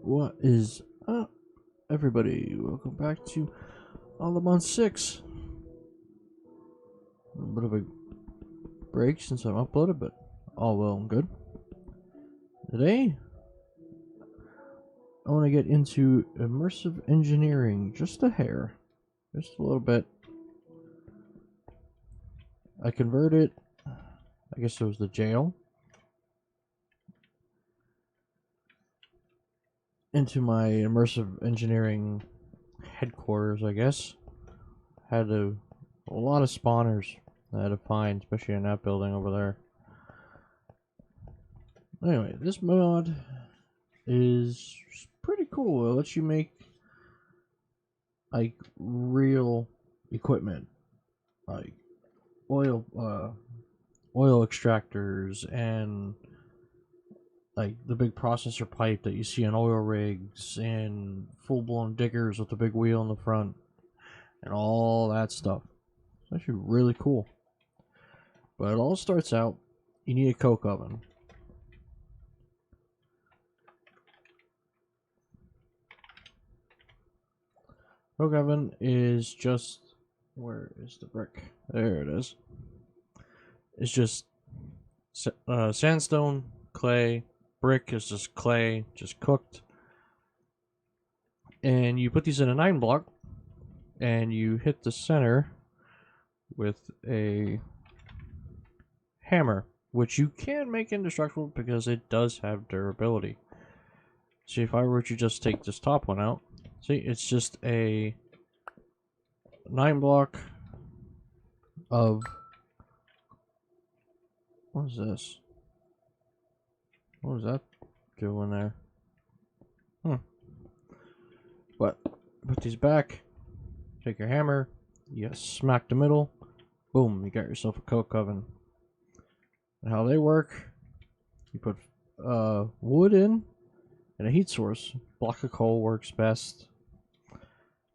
What is up, everybody? Welcome back to AlltheMods6. A bit of a break since I've uploaded, but all well and good. Today, I want to get into immersive engineering just a hair, just a little bit. I converted, I guess it was the jail, into my immersive engineering headquarters, I guess. Had a lot of spawners I had to find, especially in that building over there. Anyway, this mod is pretty cool. It lets you make like real equipment, like oil extractors and like the big processor pipe that you see on oil rigs and full-blown diggers with the big wheel in the front and all that stuff. It's actually really cool. But it all starts out, you need a coke oven. Coke oven is just, where is the brick? There it is. It's just sandstone, clay. Brick is just clay, just cooked. And you put these in a 9-block, and you hit the center with a hammer, which you can make indestructible because it does have durability. See, if I were to just take this top one out, see, it's just a 9-block of, what is this? What was that doing there? But put these back, take your hammer, you smack the middle, boom, you got yourself a coke oven. And how they work, you put wood in and a heat source. Block of coal works best,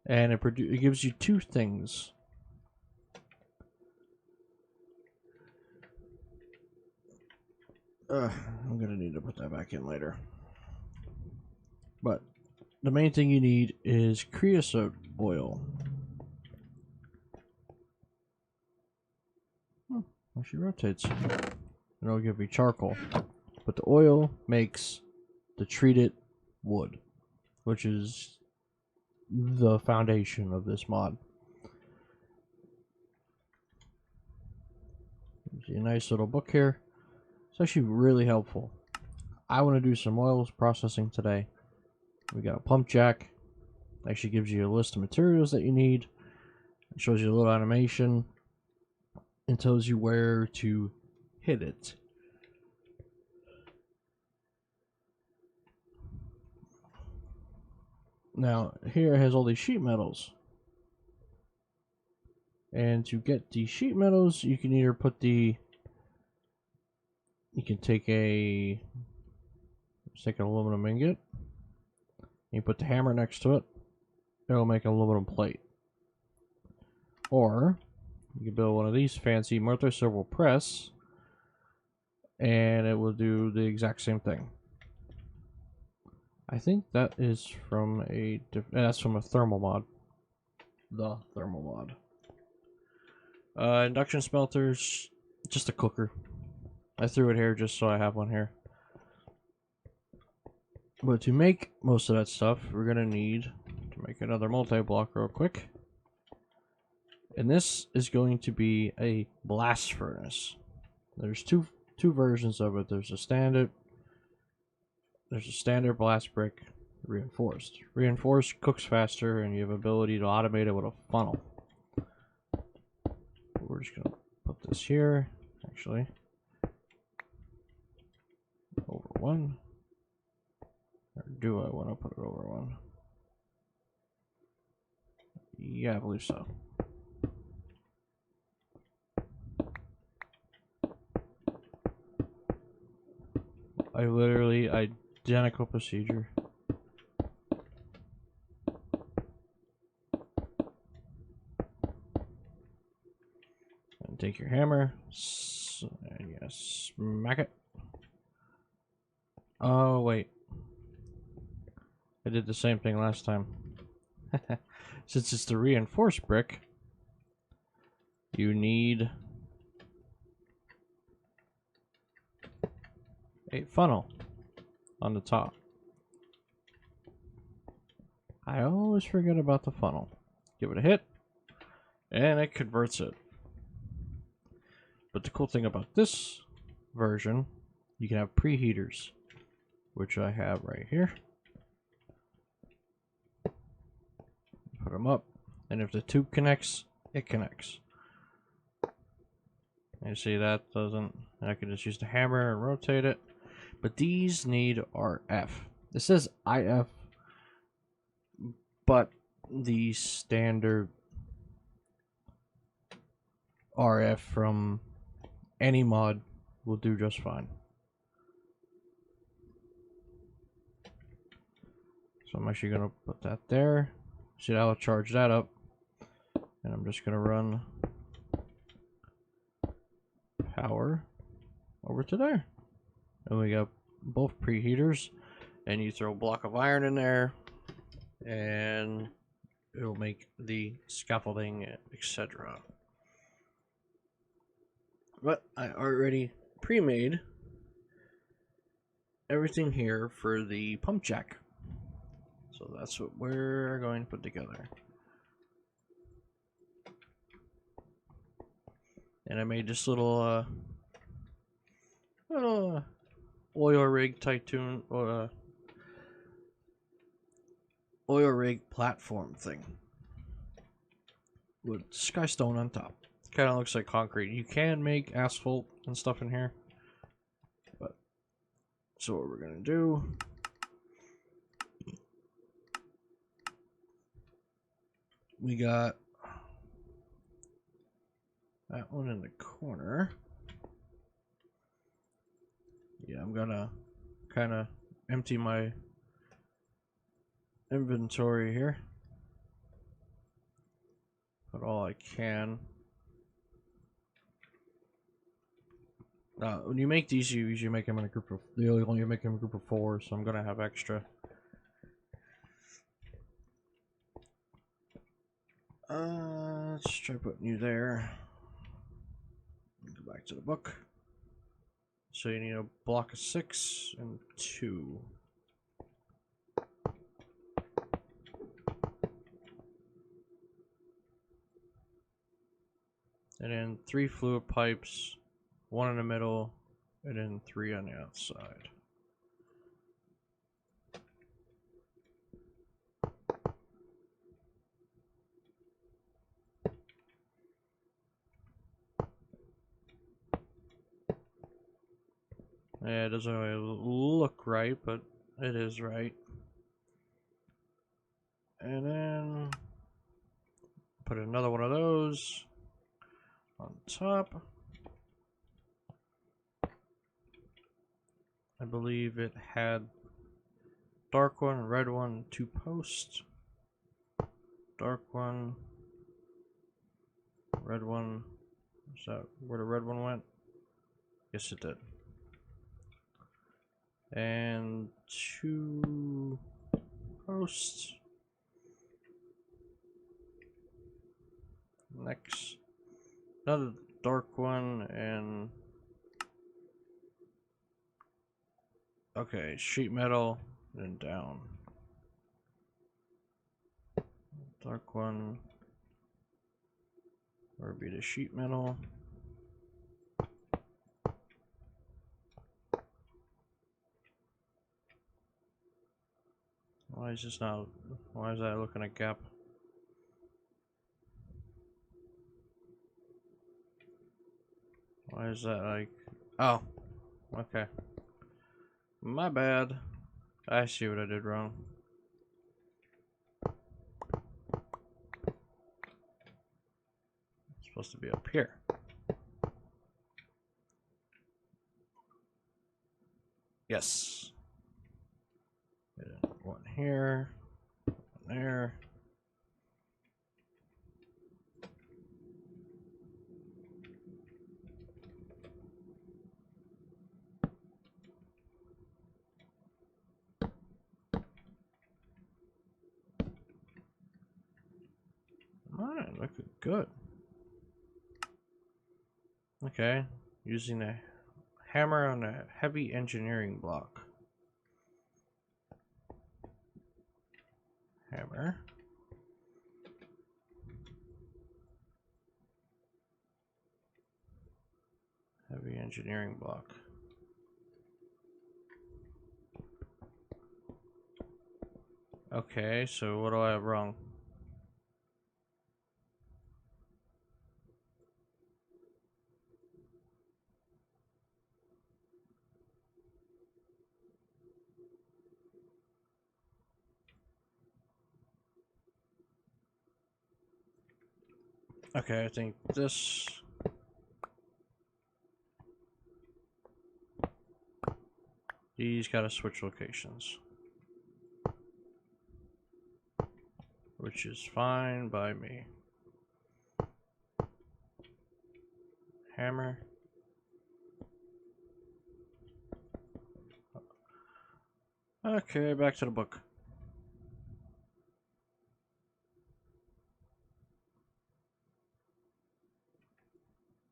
and it gives you two things. I'm gonna need to put that back in later. But the main thing you need is creosote oil. Actually rotates. And it'll give you charcoal. But the oil makes the treated wood, which is the foundation of this mod. Gives you a nice little book here. It's actually really helpful. I want to do some oils processing today. We got a pump jack. Actually gives you a list of materials that you need. It shows you a little animation and tells you where to hit it. Now, here it has all these sheet metals. And to get the sheet metals, you can either put you can take an aluminum ingot, you put the hammer next to it, it'll make an aluminum plate. Or, you can build one of these fancy multi-servo press, and it will do the exact same thing. I think that is from that's from a thermal mod. The thermal mod. Induction smelters, just a cooker. I threw it here just so I have one here. But to make most of that stuff, we're gonna need to make another multi-block real quick. And this is going to be a blast furnace. There's two versions of it. There's a standard blast brick, reinforced. Reinforced cooks faster, and you have ability to automate it with a funnel. We're just gonna put this here, actually, over one. Or do I want to put it over one? Yeah, I believe so. Identical procedure. And take your hammer, and you smack it. Oh, wait. I did the same thing last time. Since it's the reinforced brick, you need a funnel on the top. I always forget about the funnel. Give it a hit, and it converts it. But the cool thing about this version, you can have preheaters, which I have right here. Put them up, and if the tube connects, it connects. You see that doesn't, I can just use the hammer and rotate it. But these need RF. This says IF, but the standard RF from any mod will do just fine. So I'm actually gonna put that there. See, that'll charge that up, and I'm just gonna run power over to there. And we got both preheaters, and you throw a block of iron in there, and it will make the scaffolding, etc. But I already pre-made everything here for the pump jack. So that's what we're going to put together. And I made this little oil rig Tytoon oil rig platform thing with skystone on top. Kind of looks like concrete. You can make asphalt and stuff in here, but so what we're gonna do, we got that one in the corner. Yeah, I'm gonna kind of empty my inventory here. Put all I can. When you make these, you usually make them in a group of, you only make them in a group of 4, so I'm gonna have extra. Let's try putting you there. Go back to the book. So you need a block of 6 and 2. And then 3 fluid pipes, 1 in the middle, and then 3 on the outside. Yeah, it doesn't really look right, but it is right. And then put another one of those on top. I believe it had dark one, red one, 2 posts. Dark one, red one. Is that where the red one went? Yes, it did. And 2 posts. Next, another dark one, and okay, sheet metal, and down. Dark one, or be the sheet metal. Why is this not? Why is that looking a gap? Why is that like? Oh, okay. My bad. I see what I did wrong. It's supposed to be up here. Yes. One here, one there. looking good. Okay, using a hammer on a heavy engineering block. Hammer. Heavy engineering block. Okay, so what do I have wrong? Okay, I think this... These gotta switch locations. Which is fine by me. Hammer. Okay, back to the book.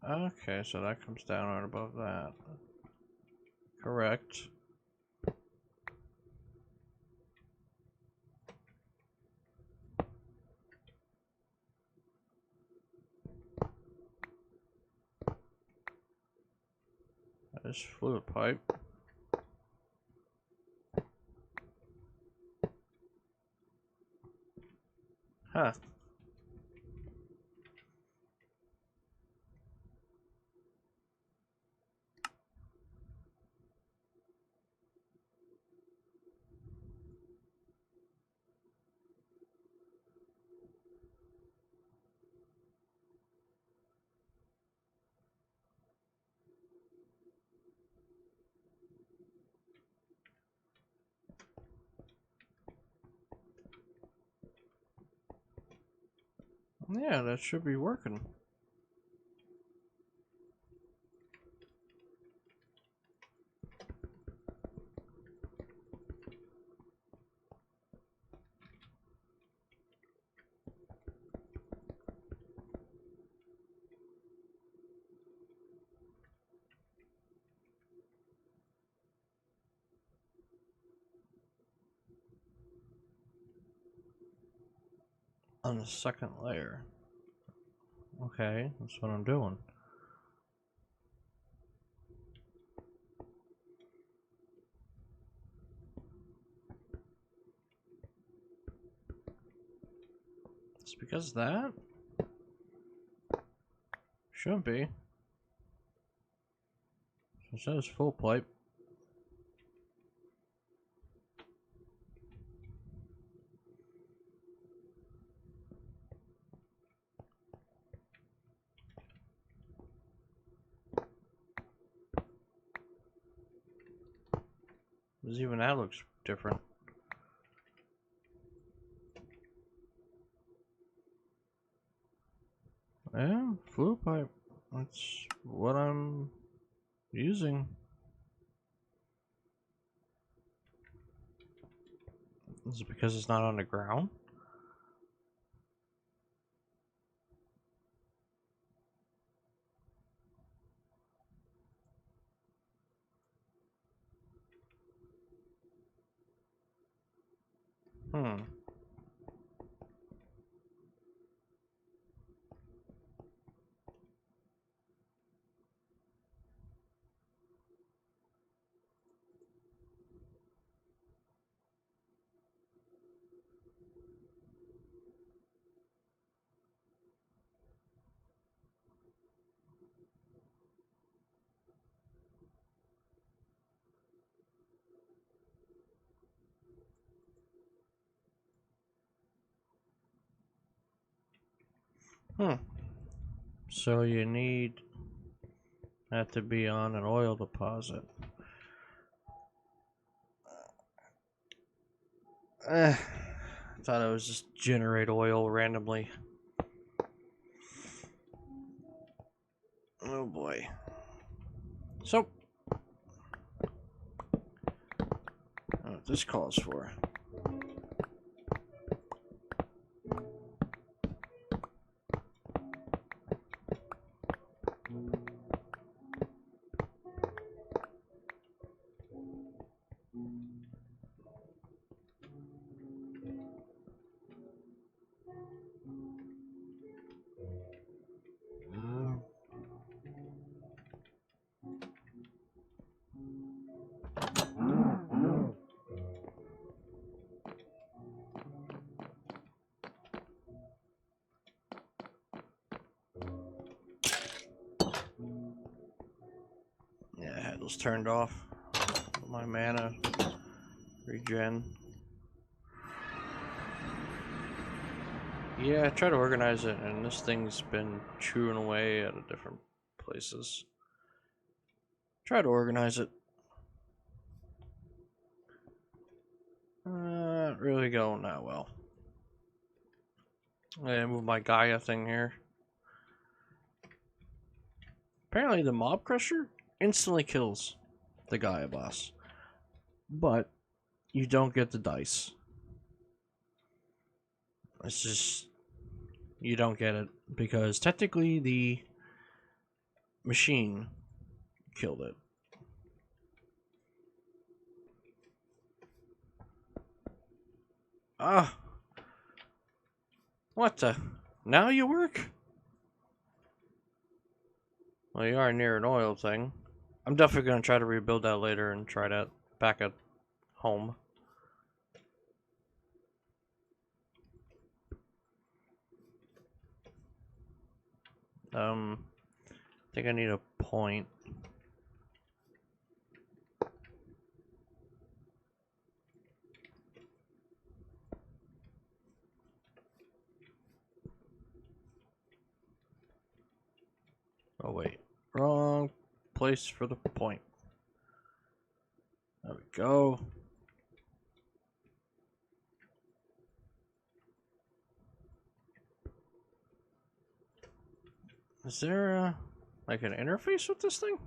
Okay, so that comes down right above that. Correct. That is fluid pipe. Huh. Yeah, that should be working. On the second layer. Okay, that's what I'm doing. It's because of that? Shouldn't be. It says full pipe. Because even that looks different. Yeah, fluid pipe. That's what I'm using. Is it because it's not on the ground? Hmm. Hmm. So you need that to be on an oil deposit. I thought it was just generate oil randomly. Oh boy. So, what this calls for. candles turned off. My mana regen. Yeah, I try to organize it, and this thing's been chewing away at different places. Try to organize it. Not really going that well. I move my Gaia thing here. Apparently the mob crusher instantly kills the Gaia boss. But you don't get the dice. It's just, you don't get it because technically the machine killed it. Ah! What the? Now you work? Well, you are near an oil thing. I'm definitely going to try to rebuild that later and try that back at home. I think I need a point. Oh wait, wrong place for the point. There we go. Is there like an interface with this thing?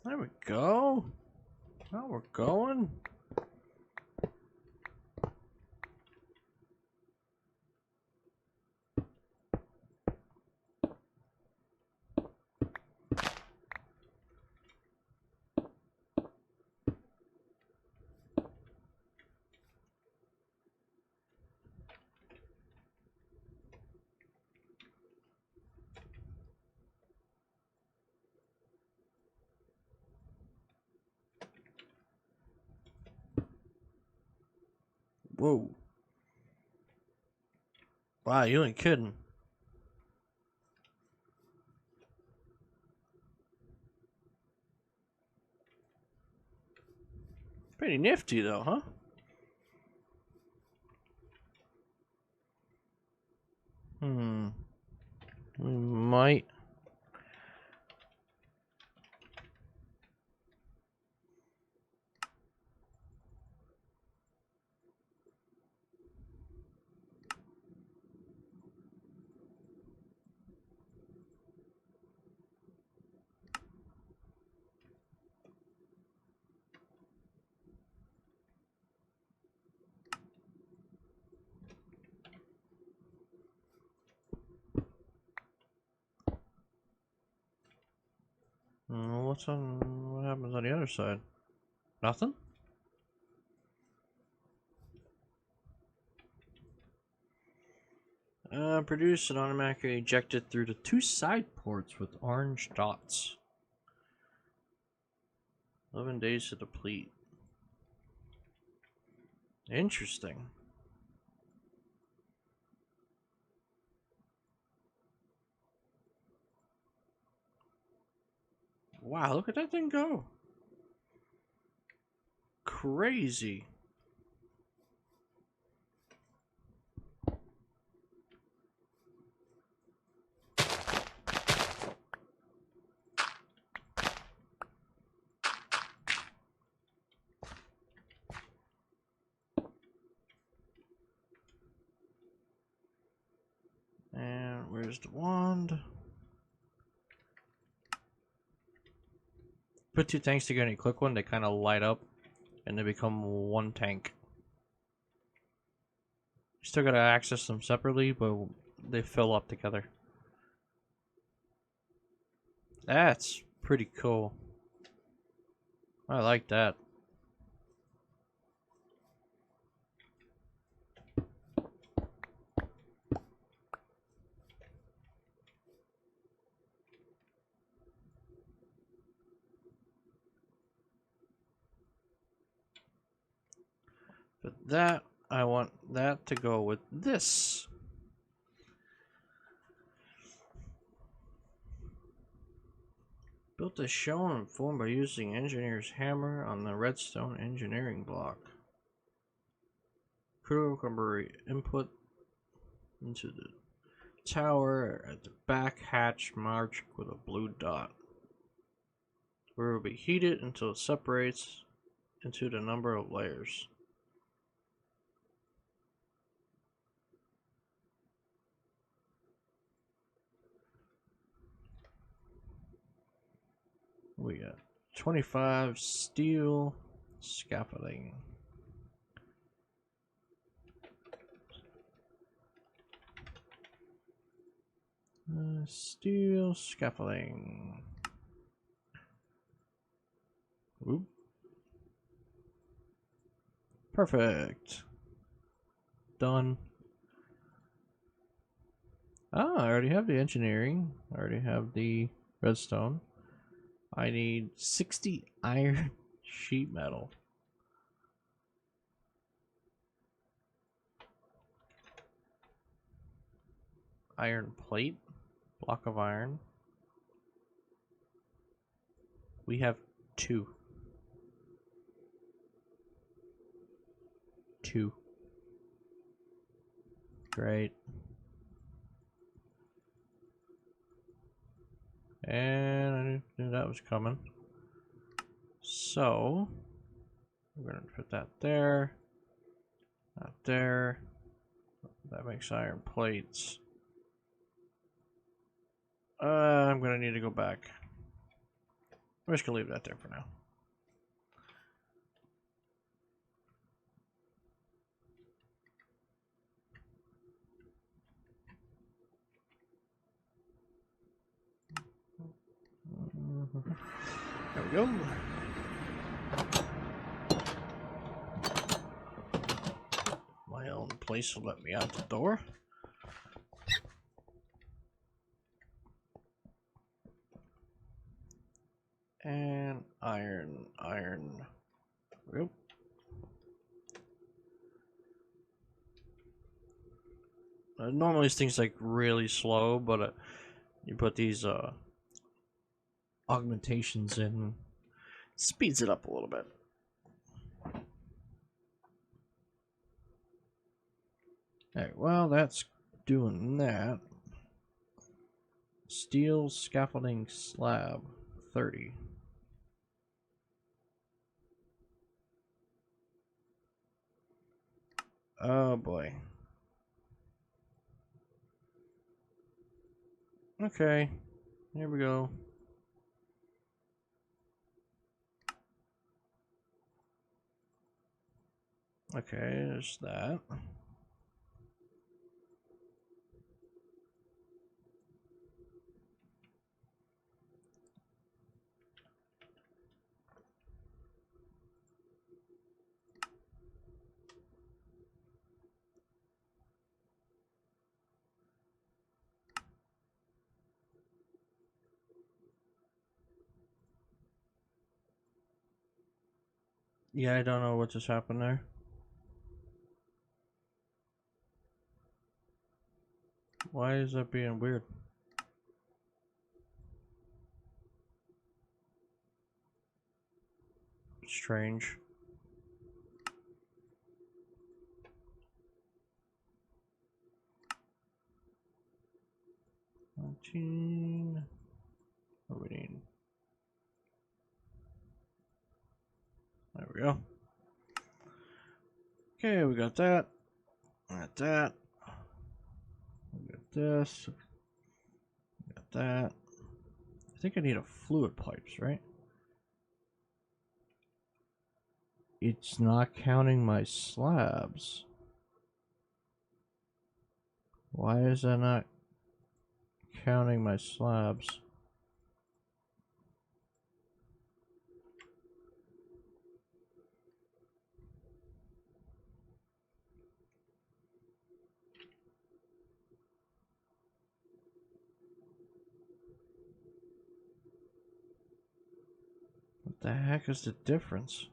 There we go. Now we're going. Whoa. Wow, you ain't kidding. Pretty nifty though, huh? We might. What happens on the other side? Nothing? Produce and automatically ejected through the two side ports with orange dots. 11 days to deplete. Interesting. Wow, look at that thing go. Crazy. And where's the wand? Put two tanks together and you click one, they kind of light up and they become one tank. You still gotta access them separately, but they fill up together. That's pretty cool. I like that. But that, I want that to go with this. Built as shown and formed by using engineer's hammer on the redstone engineering block. Critical input into the tower at the back hatch marked with a blue dot, where it will be heated until it separates into the number of layers. We got 25 steel scaffolding. Steel scaffolding. Oop. Perfect. Done. Ah, I already have the engineering. I already have the redstone. I need 60 iron sheet metal. Iron plate. Block of iron. We have 2. 2. Great. And I knew that was coming. So, we're going to put that there. Not there. That makes iron plates. I'm going to need to go back. I'm just going to leave that there for now. There we go. My own place will let me out the door. And iron. Yep. Normally this thing's like really slow, but you put these augmentations in, speeds it up a little bit. Alright, well that's doing that. Steel scaffolding slab 30. Oh boy. Okay, here we go. Okay, there's that. Yeah, I don't know what just happened there. Why is that being weird? Strange. 19. What do we need? There we go. Okay, we got that. Got that. We got this. We got that. I think I need a fluid pipes, right? It's not counting my slabs. Why is that not counting my slabs? The heck is the difference?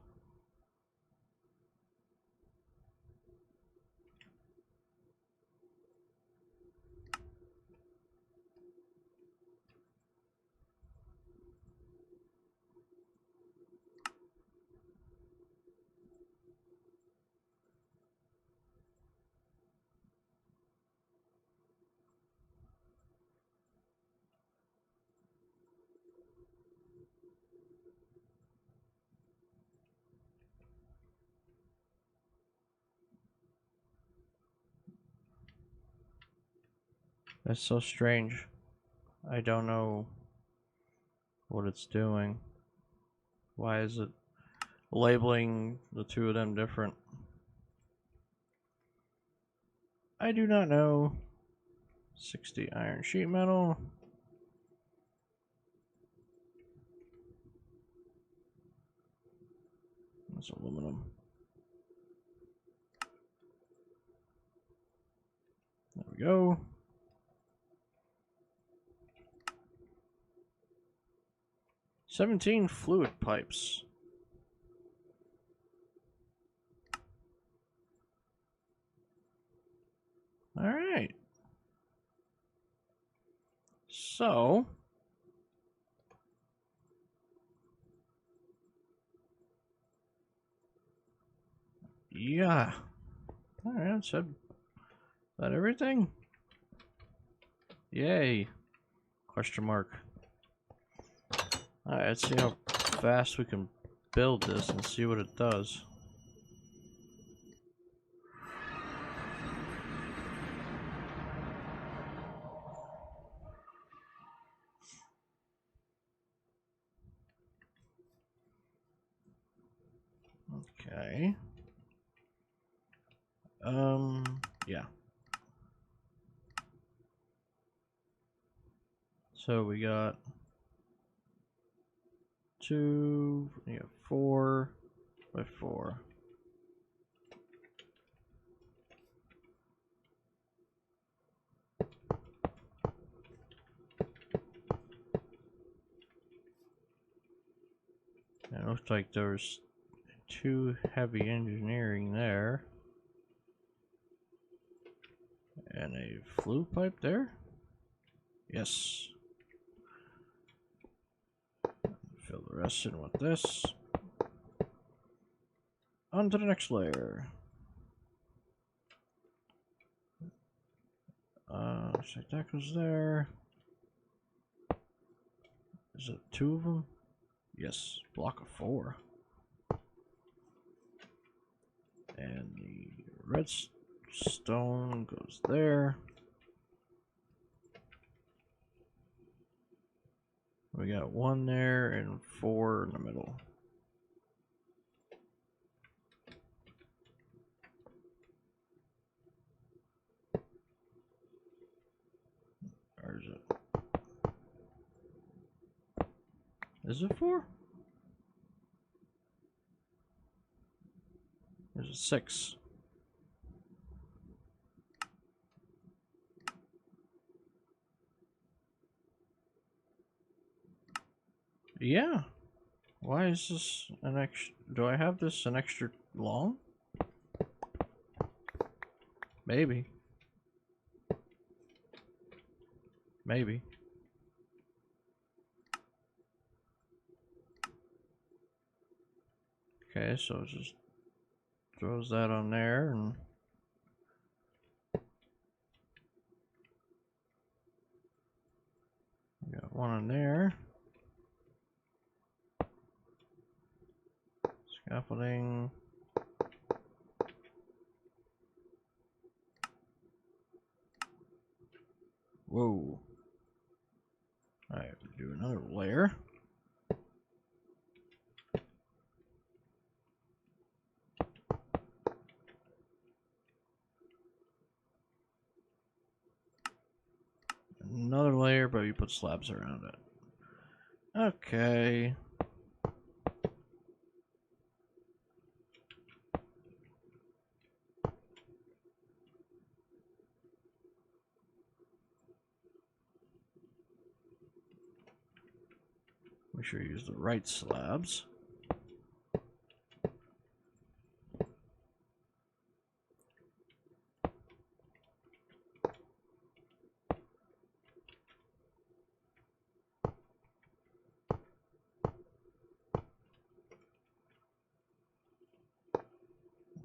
That's so strange. I don't know what it's doing. Why is it labeling the two of them different? I do not know. 60 iron sheet metal. That's aluminum. There we go. "17 fluid pipes." Alright. So, yeah. Alright, so is that everything? Yay. Question mark. Alright, let's see how fast we can build this and see what it does. Okay. Yeah. So we got 4 by 4. And it looks like there's 2 heavy engineering there. And a flue pipe there? Yes. Fill the rest in with this. On to the next layer. Looks like that goes there. Is it 2 of them? Yes, block of 4. And the redstone goes there. We got 1 there and 4 in the middle. Or is it? Is it 4? Or is it 6? Yeah. Why is this an extra? Do I have this an extra long? Maybe. Maybe. Okay, so it just throws that on there and we got 1 on there. Scaffolding. Whoa. Alright, do another layer. Another layer, but you put slabs around it. Okay. Make sure you use the right slabs.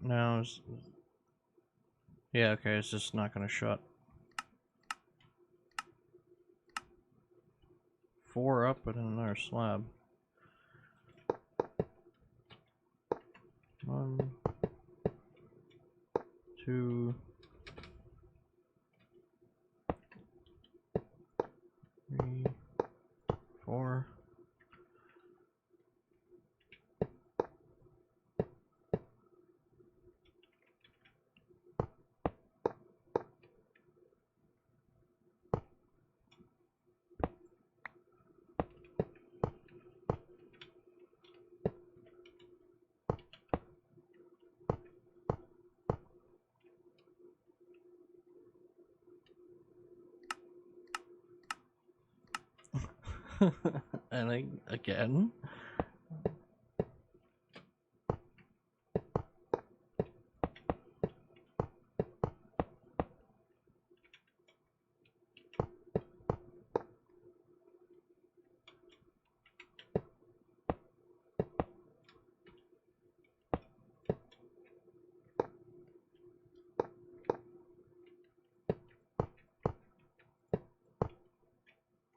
now. Yeah, okay, it's just not gonna shut. 4 up and another slab. 1, 2, 3, 4. And again.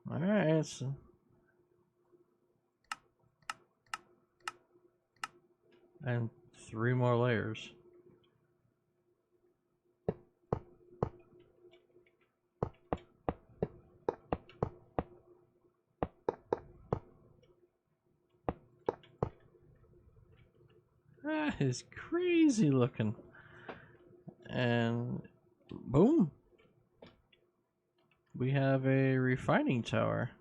Alright, so and 3 more layers. That is crazy looking. And boom. We have a refining tower.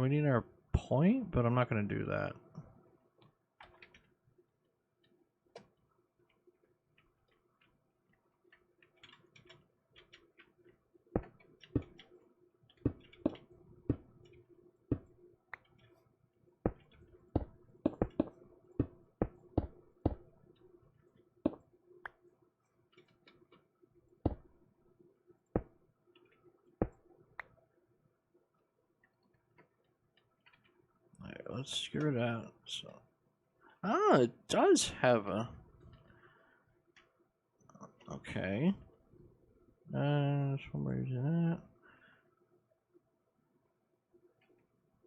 We need our point, but I'm not going to do that. Alright, let's screw it out. So, it does have a. Okay. Where is that?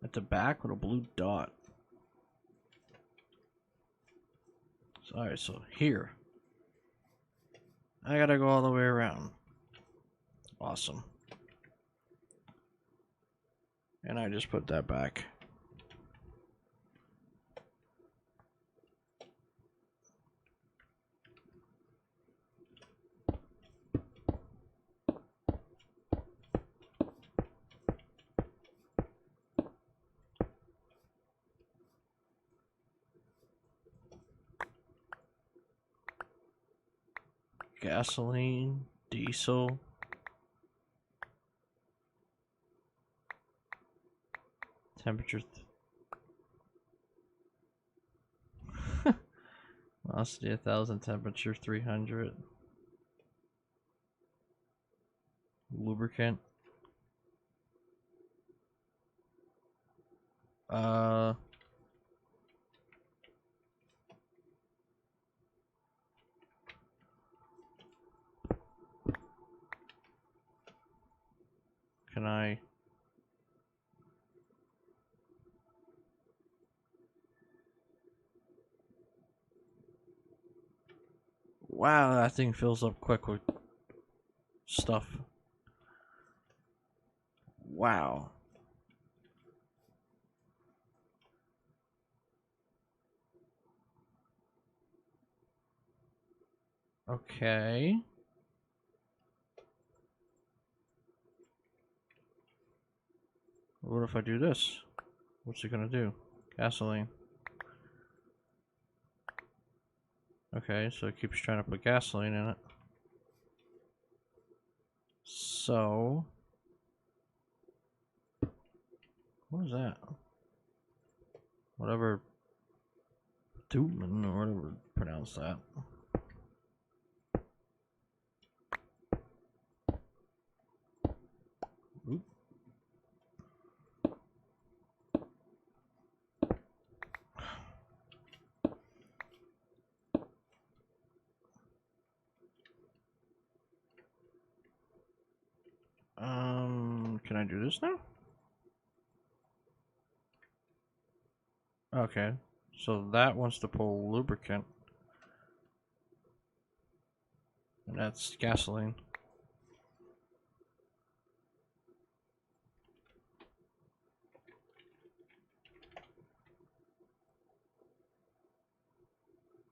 At the back with a blue dot. Alright, so here. I gotta go all the way around. Awesome. And I just put that back. Gasoline, diesel. Temperature. Velocity 1000, temperature 300. Lubricant. Can I? Wow, that thing fills up quick with stuff. Wow. Okay. What if I do this? What's it gonna do? Gasoline. Okay, so it keeps trying to put gasoline in it. So, what is that? Whatever, Dootman or whatever pronounce that. Oop. Can I do this now? Okay, so that wants to pull lubricant. And that's gasoline.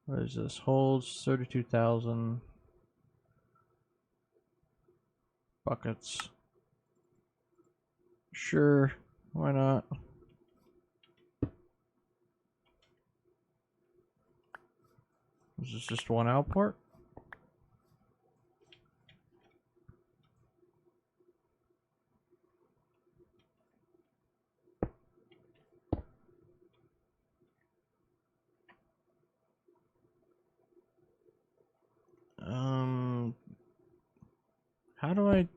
What is this? Holds 32,000 buckets. Sure, why not? Is this just one output? How do I...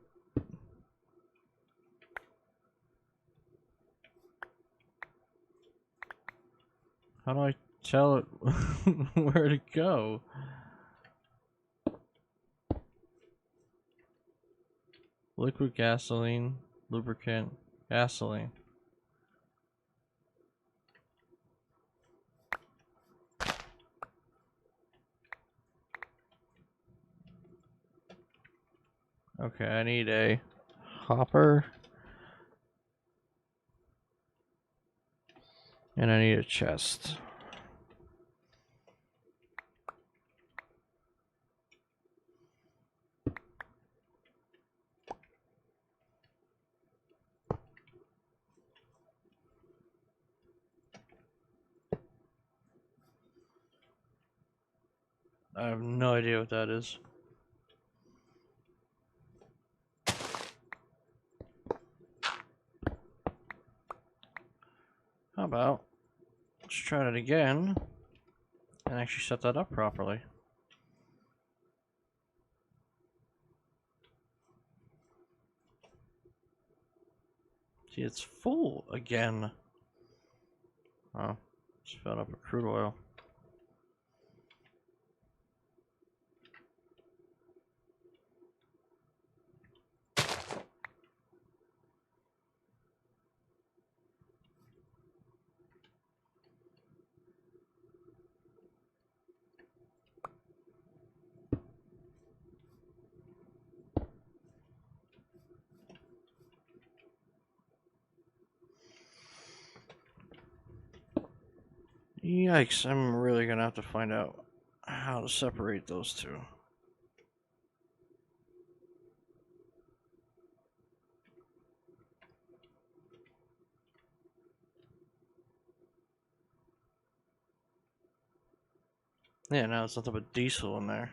How do I tell it where to go? Liquid gasoline, lubricant, gasoline. Okay, I need a hopper. And I need a chest. I have no idea what that is. How about let's try that again and actually set that up properly. See, it's full again. Oh, just filled up with crude oil. Yikes, I'm really gonna have to find out how to separate those two. Yeah, now it's nothing but diesel in there.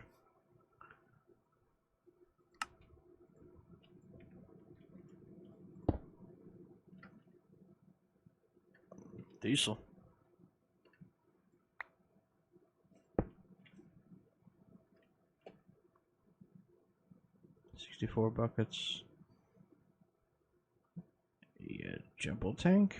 Diesel. $64 buckets. Yeah, jumbo tank.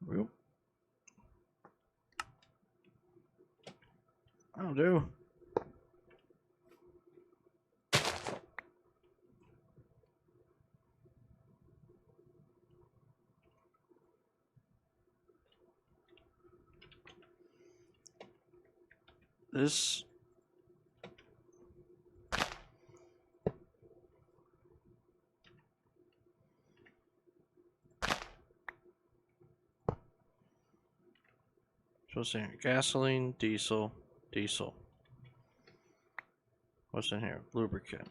Whoop. That'll do. This what's in here? Gasoline, diesel, diesel. What's in here? Lubricant.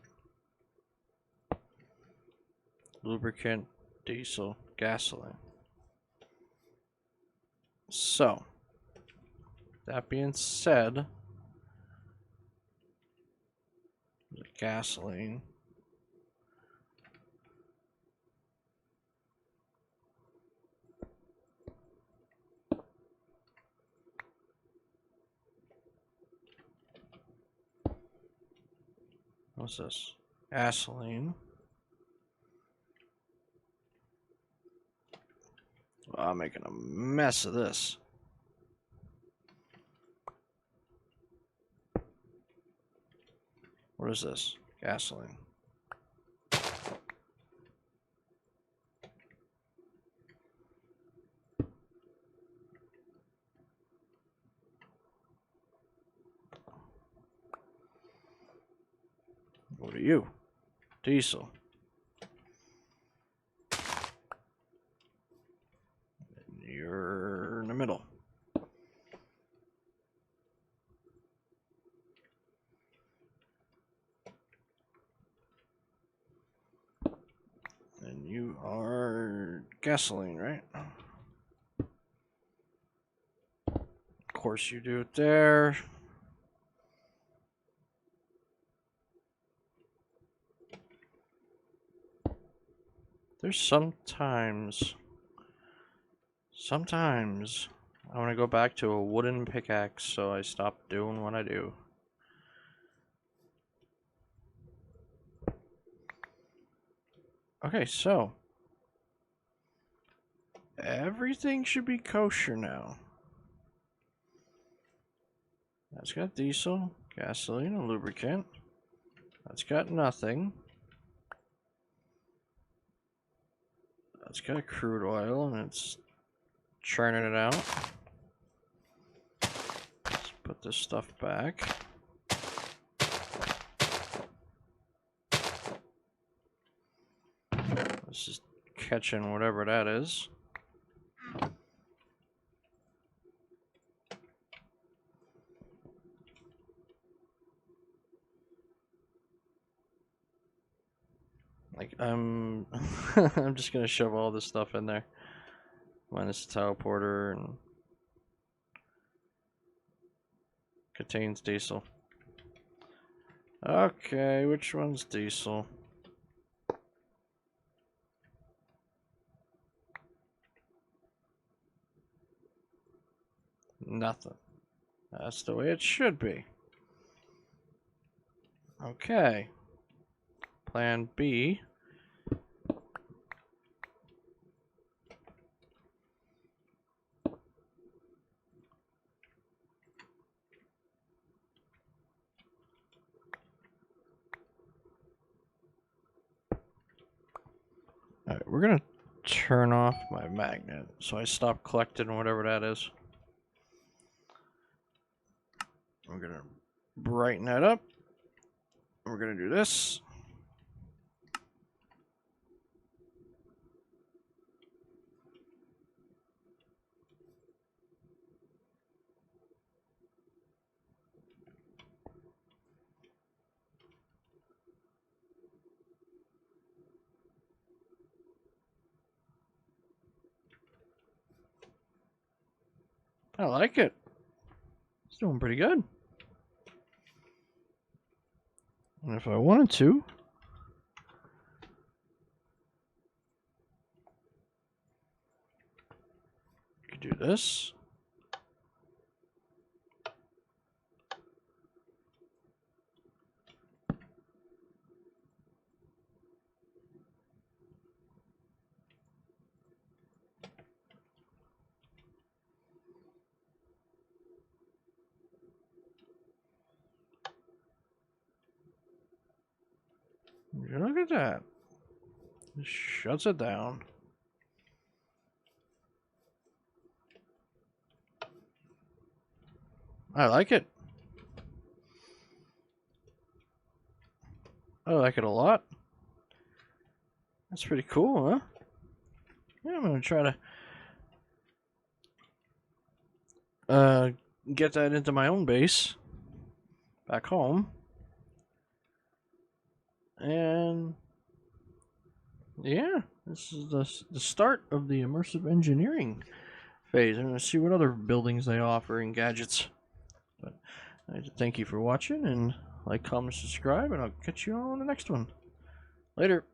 Lubricant, diesel, gasoline. So, that being said, the gasoline. What's this? Gasoline. Oh, I'm making a mess of this. What is this? Gasoline. What are you? Diesel. You're in the middle. And you are gasoline, right? Of course you do it there. There's sometimes I want to go back to a wooden pickaxe, so I stop doing what I do. Okay, so everything should be kosher now. That's got diesel, gasoline, and lubricant. That's got nothing. That's got crude oil, and it's churning it out. Let's put this stuff back. This is catching whatever that is. Like, I'm just gonna shove all this stuff in there. Minus the teleporter and contains diesel. Okay, which one's diesel? Nothing. That's the way it should be. Okay. Plan B. Alright, we're gonna turn off my magnet so I stop collecting whatever that is. We're gonna brighten that up. We're gonna do this. I like it. It's doing pretty good. And if I wanted to, I could do this. Look at that. It shuts it down. I like it. I like it a lot. That's pretty cool, huh? Yeah, I'm gonna try to get that into my own base back home. And yeah, this is the start of the immersive engineering phase. I'm going to see what other buildings they offer and gadgets. But thank you for watching, and like, comment, subscribe, and I'll catch you on the next one. Later.